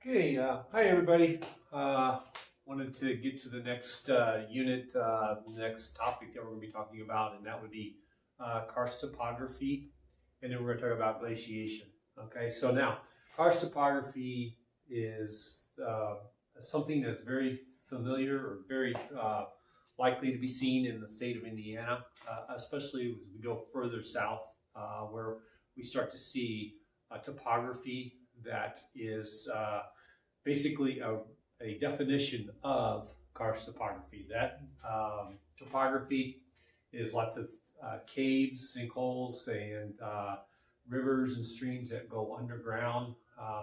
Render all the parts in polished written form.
Okay, hi everybody. Wanted to get to the next unit, next topic that we're going to be talking about, and that would be karst topography, and then we're going to talk about glaciation. Okay, so now karst topography is something that's very familiar or very likely to be seen in the state of Indiana, especially as we go further south, where we start to see topography that is basically a definition of karst topography. That topography is lots of caves, sinkholes, and rivers and streams that go underground.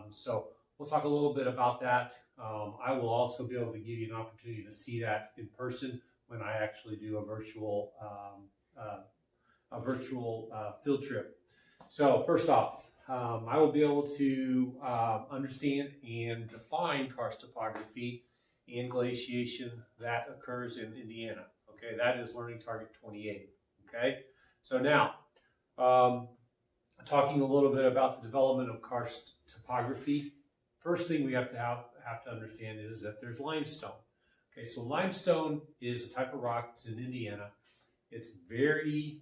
So we'll talk a little bit about that. I will also be able to give you an opportunity to see that in person when I actually do a virtual field trip. So first off, I will be able to understand and define karst topography and glaciation that occurs in Indiana. Okay, that is learning target 28. Okay, so now talking a little bit about the development of karst topography. First thing we have to understand is that there's limestone. Okay, so limestone is a type of rock that's in Indiana. It's very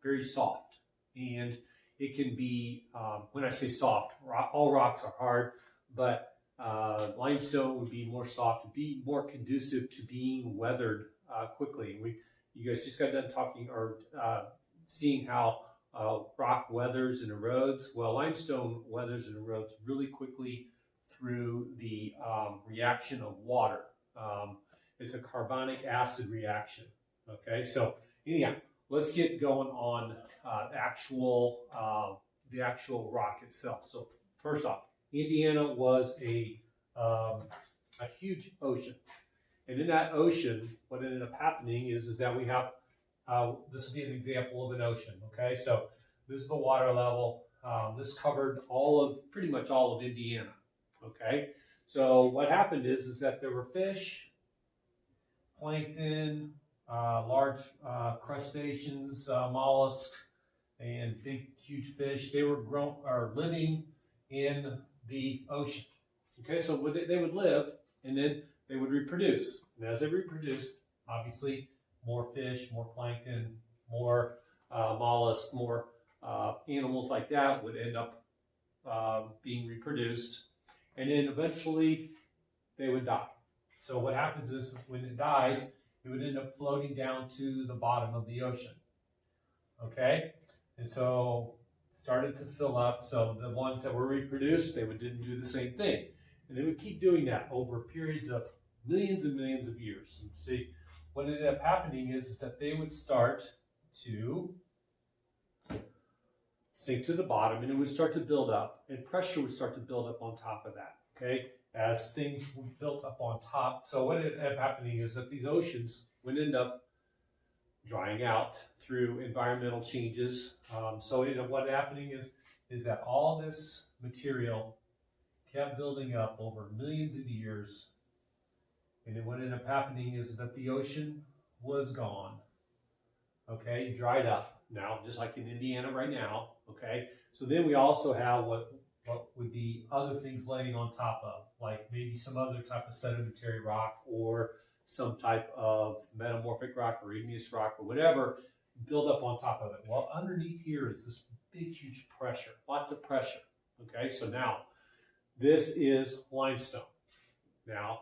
very soft, and it can be, when I say soft, all rocks are hard, but limestone would be more soft, would be more conducive to being weathered quickly. You guys just got done talking or seeing how rock weathers and erodes. Well, limestone weathers and erodes really quickly through the reaction of water. It's a carbonic acid reaction. Okay, so anyhow, let's get going on the actual rock itself. So first off, Indiana was a huge ocean, and in that ocean, what ended up happening is that we have this would be an example of an ocean. Okay, so this is the water level. This covered pretty much all of Indiana. Okay, so what happened is that there were fish, plankton, large crustaceans, mollusks, and big, huge fish. They were living in the ocean. Okay, so they would live, and then they would reproduce. And as they reproduced, obviously, more fish, more plankton, more mollusks, more animals like that would end up being reproduced, and then eventually they would die. So what happens is when it dies, it would end up floating down to the bottom of the ocean. Okay? And so it started to fill up. So the ones that were reproduced, didn't do the same thing. And they would keep doing that over periods of millions and millions of years. And see, what ended up happening is that they would start to sink to the bottom, and it would start to build up, and pressure would start to build up on top of that. Okay? As things were built up on top. So what ended up happening is that these oceans would end up drying out through environmental changes. So what happening is that all this material kept building up over millions of years, and then what ended up happening is that the ocean was gone. Okay, dried up now, just like in Indiana right now. Okay, so then we also have what would be other things laying on top of, like maybe some other type of sedimentary rock or some type of metamorphic rock or igneous rock or whatever, build up on top of it. Well, underneath here is this big, huge pressure, lots of pressure. Okay, so now this is limestone. Now,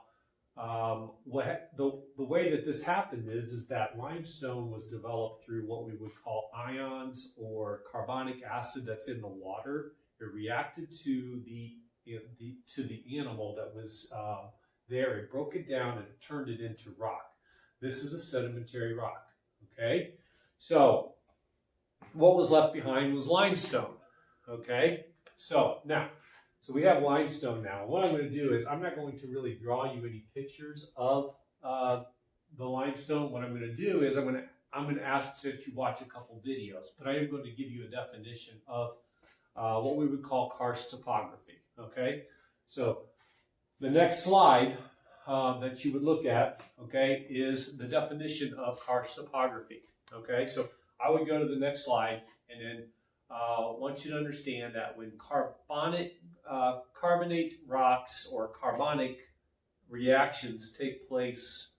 the way that this happened is that limestone was developed through what we would call ions or carbonic acid that's in the water. It reacted to the animal that was there. It broke it down and it turned it into rock. This is a sedimentary rock. Okay, so what was left behind was limestone. Okay, so we have limestone now. What I'm going to do is I'm not going to really draw you any pictures of the limestone. What I'm going to do is I'm going to ask that you watch a couple videos, but I am going to give you a definition of what we would call karst topography. Okay, so the next slide that you would look at, okay, is the definition of karst topography. Okay, so I would go to the next slide, and then I want you to understand that when carbonic carbonate rocks or carbonic reactions take place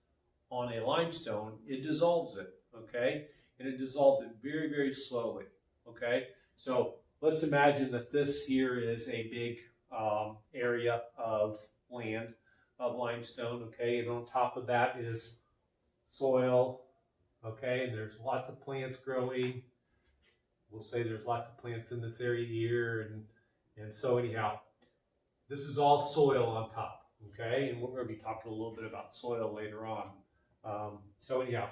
on a limestone, it dissolves it, okay? And it dissolves it very, very slowly, okay? So let's imagine that this here is a big area of land of limestone, okay? And on top of that is soil, okay? And there's lots of plants growing. We'll say there's lots of plants in this area here, and so anyhow, this is all soil on top, okay? And we're going to be talking a little bit about soil later on. So anyhow,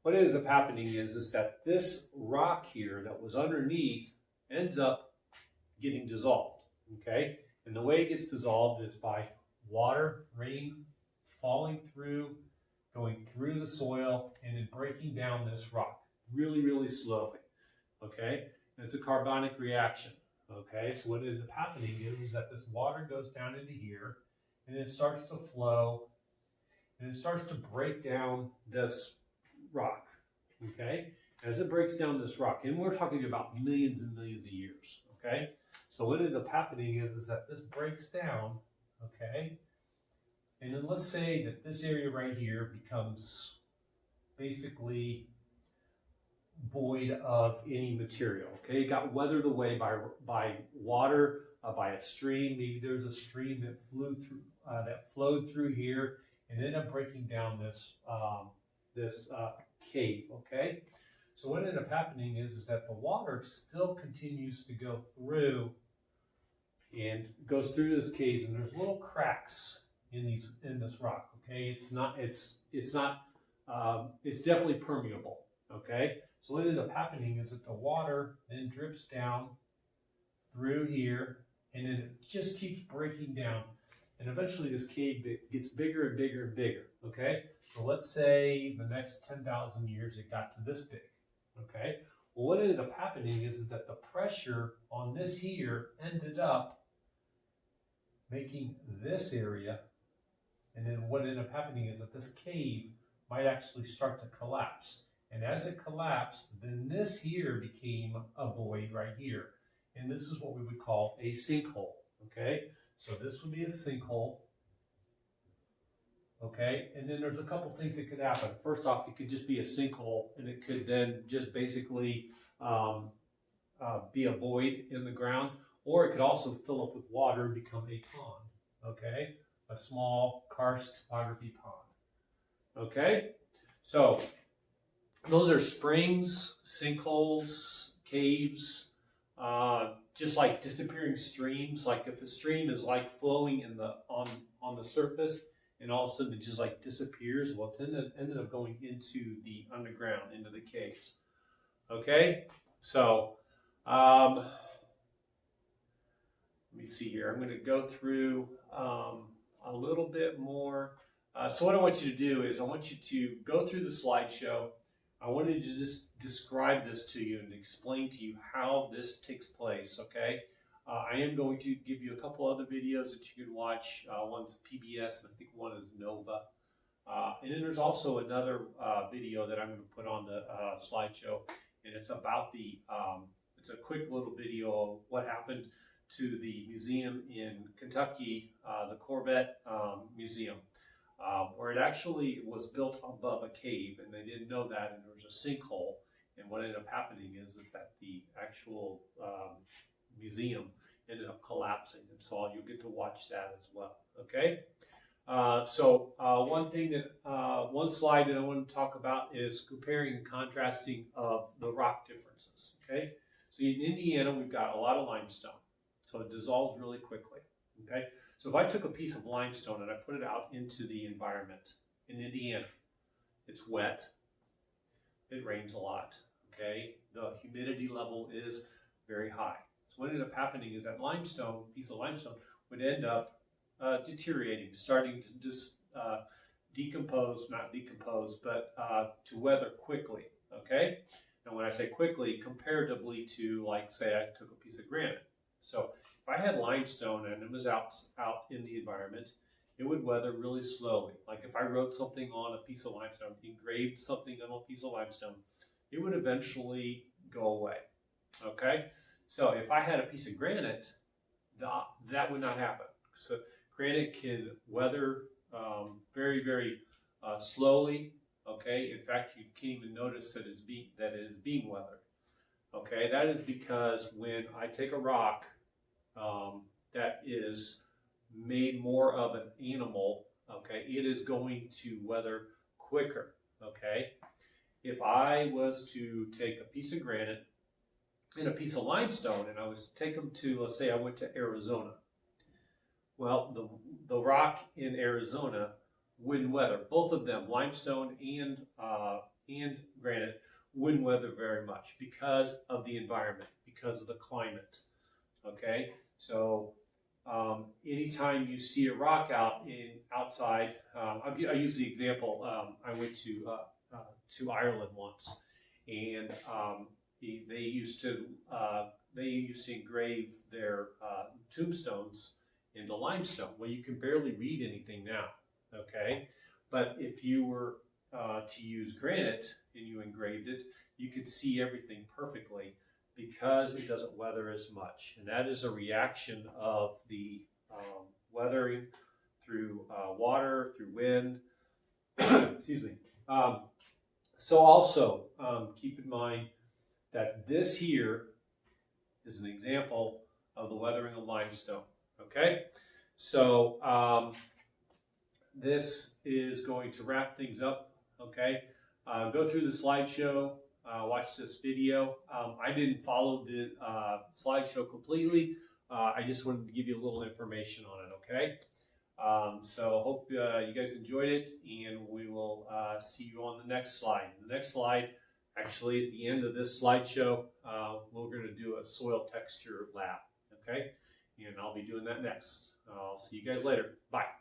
what ends up happening is that this rock here that was underneath ends up getting dissolved, okay? And the way it gets dissolved is by water, rain falling through, going through the soil, and then breaking down this rock really, really slowly, okay? And it's a carbonic reaction, okay? So what ends up happening is that this water goes down into here, and it starts to flow, and it starts to break down this rock, okay? As it breaks down this rock, and we're talking about millions and millions of years, okay? So what ended up happening is that this breaks down, okay? And then let's say that this area right here becomes basically void of any material, okay? It got weathered away by water, by a stream. Maybe there's a stream that flowed through here and ended up breaking down this cave, okay? So what ended up happening is that the water still continues to go through and goes through this cave, and there's little cracks in this rock, okay? It's definitely permeable, okay? So what ended up happening is that the water then drips down through here, and then it just keeps breaking down. And eventually this cave gets bigger and bigger and bigger, okay? So let's say the next 10,000 years it got to this big, okay? Well, what ended up happening is that the pressure on this here ended up making this area, and then what ended up happening is that this cave might actually start to collapse. And as it collapsed, then this here became a void right here. And this is what we would call a sinkhole, okay? So this would be a sinkhole, okay? And then there's a couple things that could happen. First off, it could just be a sinkhole, and it could then just basically be a void in the ground, or it could also fill up with water and become a pond, okay? A small Karst Topography pond, okay? So those are springs, sinkholes, caves, just like disappearing streams. Like if a stream is like flowing on the surface, and all of a sudden it just like disappears, well, it's ended up going into the underground, into the caves. Okay, so let me see here. I'm going to go through a little bit more. So what I want you to do is I want you to go through the slideshow. I wanted to just describe this to you and explain to you how this takes place, okay? I am going to give you a couple other videos that you can watch. One's PBS, and I think one is Nova. And then there's also another video that I'm going to put on the slideshow, and it's about it's a quick little video of what happened to the museum in Kentucky, the Corbett Museum. Where it actually was built above a cave, and they didn't know that, and there was a sinkhole. And what ended up happening is that the actual museum ended up collapsing, and so you'll get to watch that as well. Okay. One slide that I want to talk about is comparing and contrasting of the rock differences. Okay. So in Indiana, we've got a lot of limestone, so it dissolves really quickly. Okay. So if I took a piece of limestone and I put it out into the environment in Indiana, it's wet, it rains a lot, okay? The humidity level is very high. So what ended up happening is that piece of limestone would end up deteriorating, starting to just not decompose, but to weather quickly, okay? And when I say quickly, comparatively to, like, say I took a piece of granite. So if I had limestone and it was out in the environment, it would weather really slowly. Like if I wrote something on a piece of limestone, engraved something on a piece of limestone, it would eventually go away, okay? So if I had a piece of granite that would not happen. So granite can weather very, very slowly. Okay, in fact, you can't even notice that it is being weathered. Okay, that is because when I take a rock that is made more of an animal, okay, it is going to weather quicker. Okay, if I was to take a piece of granite and a piece of limestone and I was to take them to, let's say I went to Arizona. Well, the rock in Arizona wouldn't weather. Both of them, limestone and granite, wouldn't weather very much because of the environment, because of the climate. Okay, so anytime you see a rock outside, I use the example. I went to Ireland once, and they used to engrave their tombstones into limestone. Well, you can barely read anything now. Okay, but if you were to use granite and you engraved it, you could see everything perfectly because it doesn't weather as much, and that is a reaction of the weathering through water, through wind. Excuse me. So also keep in mind that this here is an example of the weathering of limestone. Okay, so this is going to wrap things up. Okay, go through the slideshow, watch this video. I didn't follow the slideshow completely. I just wanted to give you a little information on it. Okay, so hope you guys enjoyed it, and we will see you on the next slide. The next slide, actually at the end of this slideshow, we're going to do a soil texture lab. Okay, and I'll be doing that next. I'll see you guys later. Bye.